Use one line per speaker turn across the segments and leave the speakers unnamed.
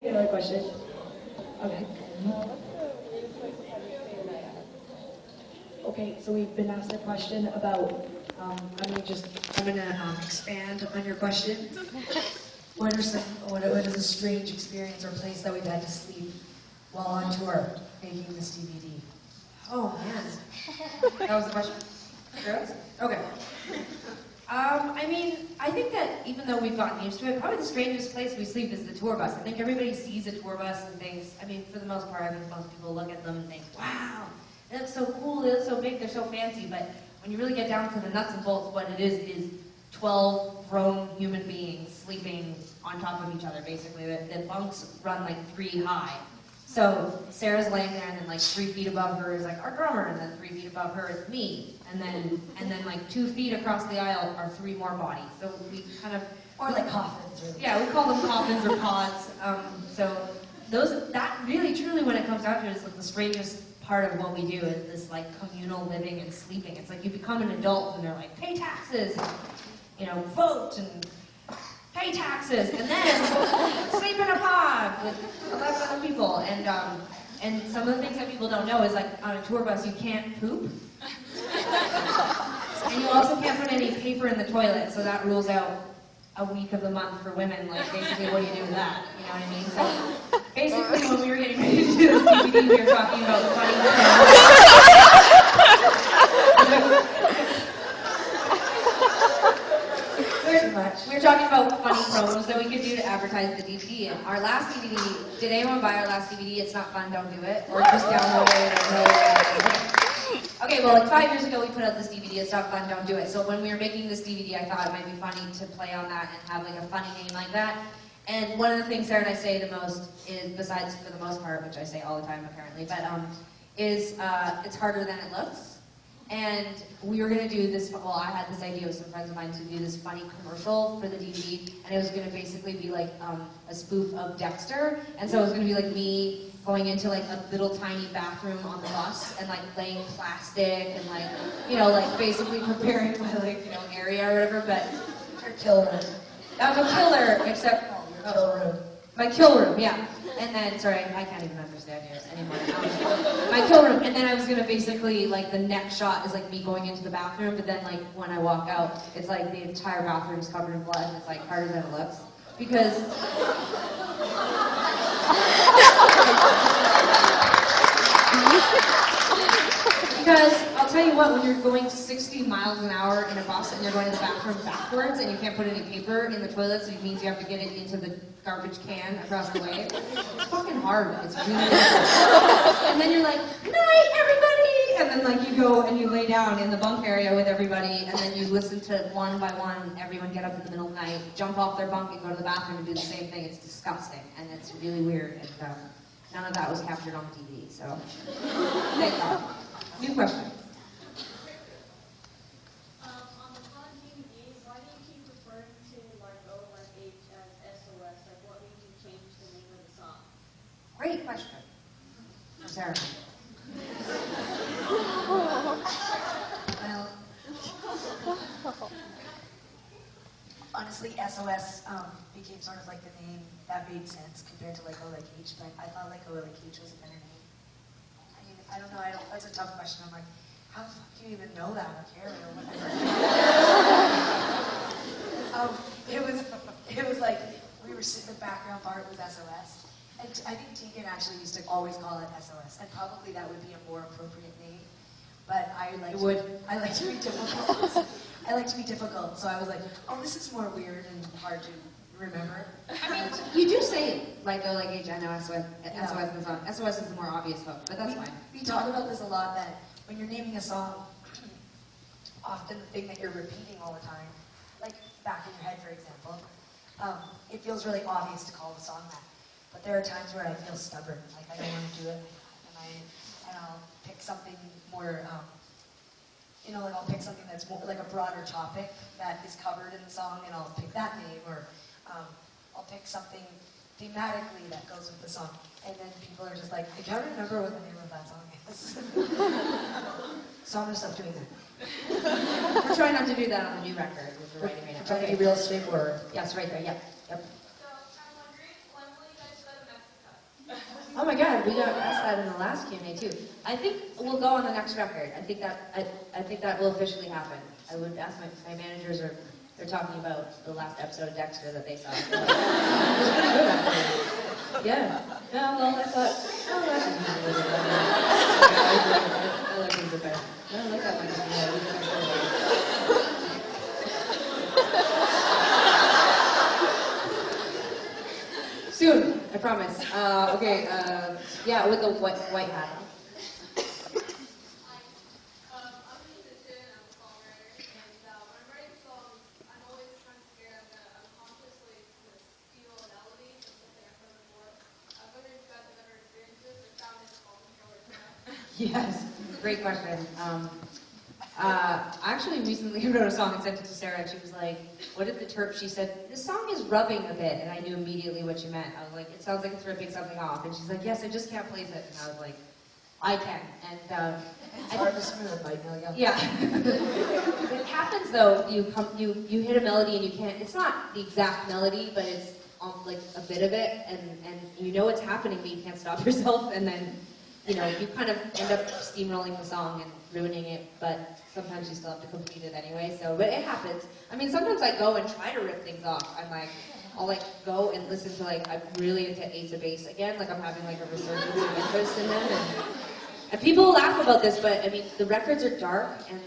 Another question. Okay. Okay, so we've been asked a question about, I'm gonna expand on your question. What is a strange experience or place that we've had to sleep while on tour making this DVD?
Oh man, that was the question? Girls? Okay. I mean, I think that even though we've gotten used to it, probably the strangest place we sleep is the tour bus. I think everybody sees a tour bus and thinks, I mean, for the most part, I think most people look at them and think, wow, they look so cool, they look so big, they're so fancy, but when you really get down to the nuts and bolts, what it is 12 grown human beings sleeping on top of each other, basically. The bunks run like 3 high. So Sarah's laying there, and then like 3 feet above her is like our drummer, and then 3 feet above her is me, and then like 2 feet across the aisle are 3 more bodies. So we kind of,
or like coffins. Or
yeah, we call them coffins or pods. So that really truly, when it comes down to it, is like the strangest part of what we do is this like communal living and sleeping. It's like you become an adult, and they're like, pay taxes, and, vote and pay taxes, and then sleep in a pod with 11 other people. And some of the things that people don't know is like on a tour bus you can't poop, and you also can't put any paper in the toilet, so that rules out a week of the month for women. Like basically, what do you do with that? You know what I mean? So basically, when we were getting ready to do this DVD, we were talking about funny We were talking about funny promos that we could do to advertise the DVD. And our last DVD, did anyone buy our last DVD? It's not fun, don't do it. Or just download it. Okay, well, like 5 years ago, we put out this DVD. It's not fun, don't do it. So when we were making this DVD, I thought it might be funny to play on that and have like a funny name like that. And one of the things Sarah and I say the most is, besides for the most part, which I say all the time apparently, but is it's harder than it looks. And we were going to do this, well, I had this idea with some friends of mine to do this funny commercial for the DVD, and it was going to basically be like a spoof of Dexter, and so it was going to be like me going into like a little tiny bathroom on the bus and like laying plastic and like, like basically preparing my like, area or whatever, but
your kill room.
That was a killer, except
your kill room.
My kill room, yeah. And then, sorry, I can't even understand you anymore. My kill room, and then I was gonna basically, like, the next shot is like me going into the bathroom, but then like when I walk out, it's like the entire bathroom is covered in blood, and it's like harder than it looks. Because I'll tell you what, when you're going 60 miles an hour in a bus and you're going to the bathroom backwards and you can't put any paper in the toilet, so it means you have to get it into the garbage can across the way, it's fucking hard. It's really hard. And then you're like, good night, everybody! And then like you go and you lay down in the bunk area with everybody, and then you listen to one by one everyone get up in the middle of the night, jump off their bunk and go to the bathroom and do the same thing. It's disgusting, and it's really weird, and none of that was captured on TV, so thank God. New question.
On the pod DVD, why do you keep referring to like O like H as SOS? Like, what made you change the name of the song?
Great question. Sarah.
Well, honestly, SOS became sort of like the name that made sense compared to like O like H, but I thought like O like H was a better name. I don't know, that's a tough question. I'm like, how the fuck do you even know that, or care, or whatever? It was like, we were sitting, the background part was SOS. And I think Tegan actually used to always call it SOS, and probably that would be a more appropriate name. But I like to be difficult. I like to be difficult, so I was like, oh, this is more weird and hard to remember.
I mean, you do say like O like H, I know SOS in the song. SOS is the more obvious hook, but that's fine.
We talk about this a lot, that when you're naming a song, often the thing that you're repeating all the time, like back in your head, for example, it feels really obvious to call the song that. But there are times where I feel stubborn, like I don't want to do it, and I'll pick something more, like I'll pick something that's more like a broader topic that is covered in the song, and I'll pick that name, or I'll pick something thematically that goes with the song. And then people are just like, I can't remember what the name of that song is. So I'm gonna stop doing that.
We're trying not to do that on the new record, which we're writing right now.
Trying to be real straightforward.
Yes, right there, yep.
So I'm wondering, when will you guys go to Mexico?
we got asked that in the last Q&A too. I think we'll go on the next record. I think that will officially happen. I would ask my managers, or they're talking about the last episode of Dexter that they saw. It was pretty good, actually. Yeah. No, well, I thought, oh, that's just a little bit I like him better. I don't like that much. Soon, I promise. Okay, yeah, with the white hat on.
I'm a musician, I'm a songwriter, and when I'm writing songs, I'm always trying to figure out that unconsciously steal a melody from something I've heard before. I was wondering if you guys have ever experienced this or found it involving
Yes, great question. I actually recently wrote a song and sent it to Sarah, and she was like, what did the terp? She said, this song is rubbing a bit, and I knew immediately what she meant. I was like, it sounds like it's ripping something off. And she's like, yes, I just can't place it. And I was like, I can. And
It's hard to smooth, like,
yeah. It happens though, you hit a melody and you can't, it's not the exact melody, but it's like a bit of it, and you know it's happening, but you can't stop yourself, and then, you know, you kind of end up steamrolling the song and ruining it, but sometimes you still have to complete it anyway, so, but it happens. I mean, sometimes I go and try to rip things off. I'm like, I'll like go and listen to like, I'm really into Ace of Base again, like I'm having like a resurgence of interest in them, and people laugh about this, but I mean, the records are dark, and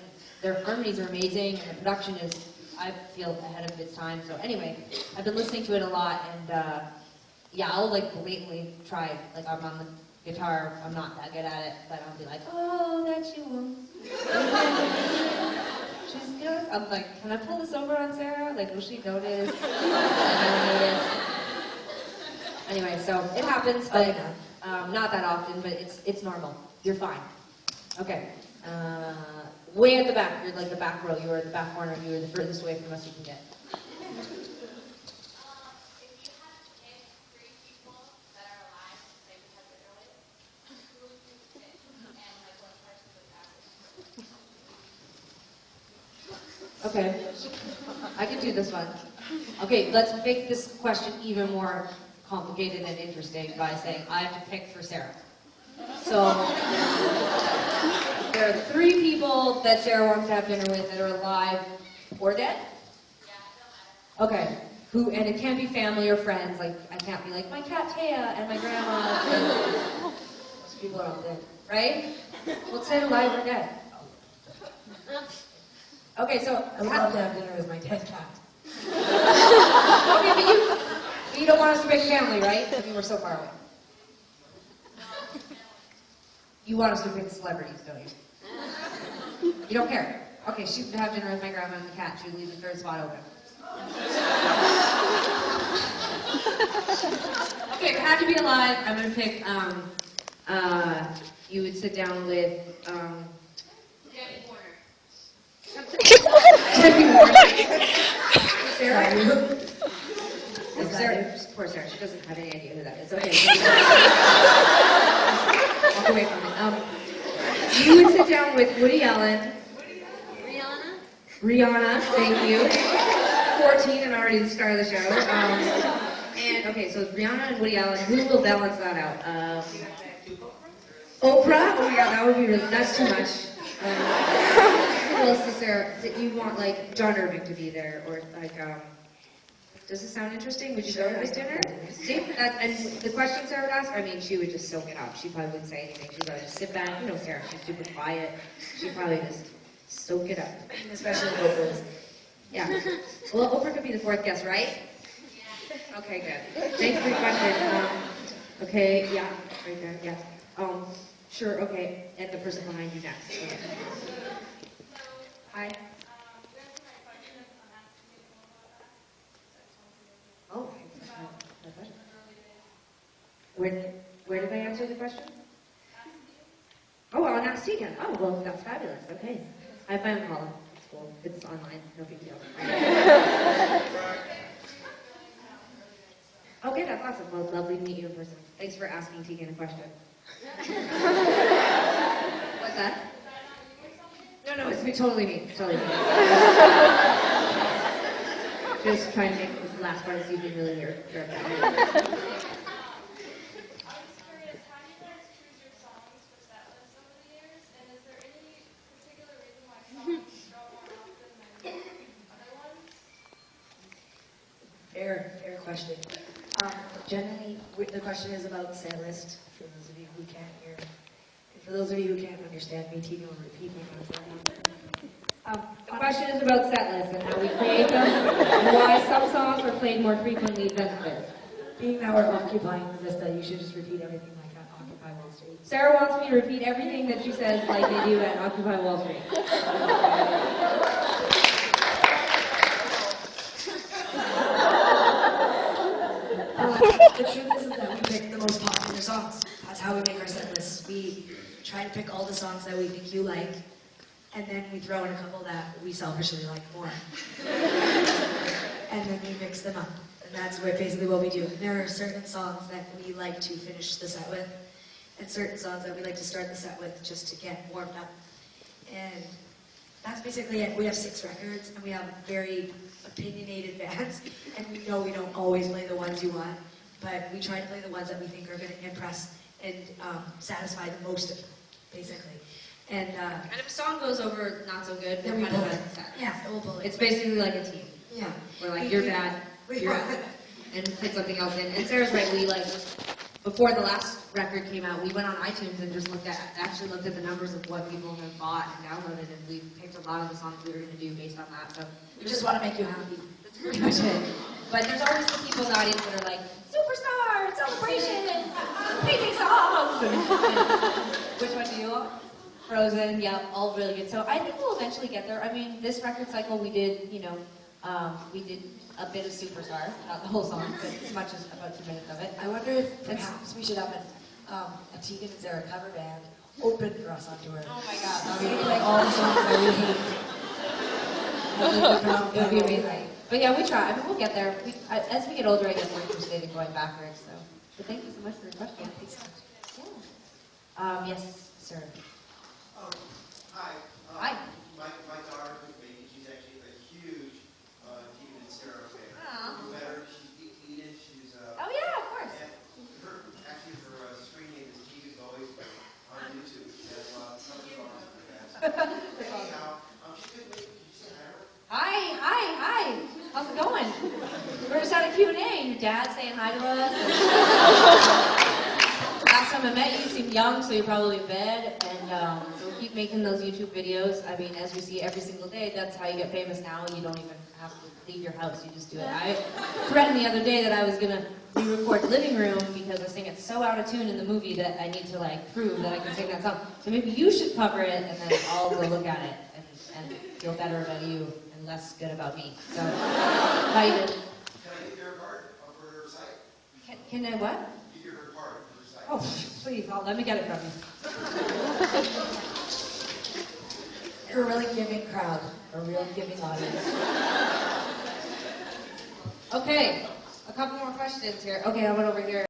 their harmonies are amazing, and the production is, I feel, ahead of its time, so anyway, I've been listening to it a lot, and yeah, I'll like blatantly try, like I'm on the guitar, I'm not that good at it, but I'll be like, oh, that you won't. She's good. I'm like, can I pull this over on Sarah? Like, will she notice? Anyway, so it happens, but not that often, but it's normal. You're fine. Okay. Way at the back, you're like the back row, you were at the back corner, you were the furthest away from us you can get. Okay, I can do this one. Okay, let's make this question even more complicated and interesting by saying I have to pick for Sarah. So, there are 3 people that Sarah wants to have dinner with that are alive or dead? Okay, and it can't be family or friends, like, I can't be like, my cat Taya and my grandma. Most people are all dead, right? Well, say alive or dead. Okay, so
I would love to have dinner with my dead cat.
Okay, but you don't want us to pick family, right? I mean, we're so far away. You want us to pick celebrities, don't you? You don't care. Okay, shoot to have dinner with my grandma and the cat. Should we leave the 3rd spot open? Okay, if it had to be alive, I'm gonna pick, you would sit down with, Sarah? Sarah, poor Sarah, she doesn't have any idea who that is. Okay. Walk away from it. You would sit down with Woody Allen. Rihanna, thank you. 14 and already the star of the show. And okay, so it's Rihanna and Woody Allen. Who will balance that out? Oprah? Oh my god, that would be really, that's too much. Who else is Sarah? You want like John Irving to be there, or like, does it sound interesting? Would you go to this dinner? See, and the question Sarah would ask, I mean, she would just soak it up. She probably wouldn't say anything. She would just sit back. You know Sarah, she's super quiet. She'd probably just soak it up.
Especially Oprah's.
Yeah. Well, Oprah could be the 4th guest, right? Yeah. Okay, good. Thanks for your question. Okay, yeah, right there, yeah. Sure, okay. And the person behind you next. Okay. Hi. Oh, my question. Where did I answer the question? Oh, on Ask Tegan. Oh, well, that's fabulous. Okay. I found Colin. It's cool. It's online. No big deal. Okay, that's awesome. Well, lovely to meet you in person. Thanks for asking Tegan a question. What's that? No, it's totally me. It's totally me. Just trying to make this last part of the evening really weird.
question. Generally, the question is about set list, for those of you who can't hear. And for those of you who can't understand me, Tegan will repeat me once
The question is about set lists and how we create them, and why some songs are played more frequently than others.
Being that we're occupying Vista, you should just repeat everything like at Occupy Wall Street.
Sarah wants me to repeat everything that she says like they do at Occupy Wall Street.
The truth is that we pick the most popular songs. That's how we make our set lists. We try to pick all the songs that we think you like, and then we throw in a couple that we selfishly like more. And then we mix them up. And that's basically what we do. There are certain songs that we like to finish the set with, and certain songs that we like to start the set with just to get warmed up. And that's basically it. We have 6 records, and we have very opinionated bands, and we know we don't always play the ones you want, but we try to play the ones that we think are going to impress and satisfy the most of them, basically. And
if a song goes over not so good,
then
we're
we
kind
pull
of
it.
sad.
Yeah, we'll pull it.
It's basically like a team.
Yeah.
We're like, you're bad, you're bad, and put something else in. And Sarah's right, we like, before the last record came out, we went on iTunes and just looked at the numbers of what people have bought and downloaded, and we picked a lot of the songs we were going to do based on that. So
We just want to make you happy.
that's pretty much it. But there's always the people in the audience that are like, Superstar, Celebration, amazing songs. Which one do you want? Frozen, yeah, all really good. So I think we'll eventually get there. I mean, this record cycle we did, we did a bit of Superstar, not the whole song, but as much as about 2 minutes of it.
I wonder if perhaps we should have a Tegan and Sara cover band open for us on tour.
Oh my god, that
Maybe
would be
like all the songs that we hate.
it would be amazing. But yeah, we try. I mean, we'll get there. As we get older, I get more interested in going backwards. So, but thank you so much for the question. Yeah. Yes, sir.
Hi.
Hi.
My daughter who's making, she's actually a huge Tegan and Sara fan.
Aw.
You met her, she's Edith, she's
Oh yeah, of course.
and her screen name is Tegan's Always on YouTube. She has a lot of songs for that. Anyhow, she couldn't wait. Did you say hi to her?
Hi. How's it going? We're just at a Q&A. Your dad saying hi to us. Last time I met you, you seemed young, so you're probably in bed. And so keep making those YouTube videos. I mean, as we see every single day, that's how you get famous now. You don't even have to leave your house. You just do it. I threatened the other day that I was going to re-record Living Room because I sing it so out of tune in the movie that I need to like prove that I can sing that song. So maybe you should cover it, and then I'll go look at it and feel better about you and less good about me. So, how you doing?
Can I give you her card for her site?
Can I what?
Give you her card for her site.
Oh, please, let me get it from you.
You're a really giving crowd, a real giving audience.
Okay, a couple more questions here. Okay, I went over here.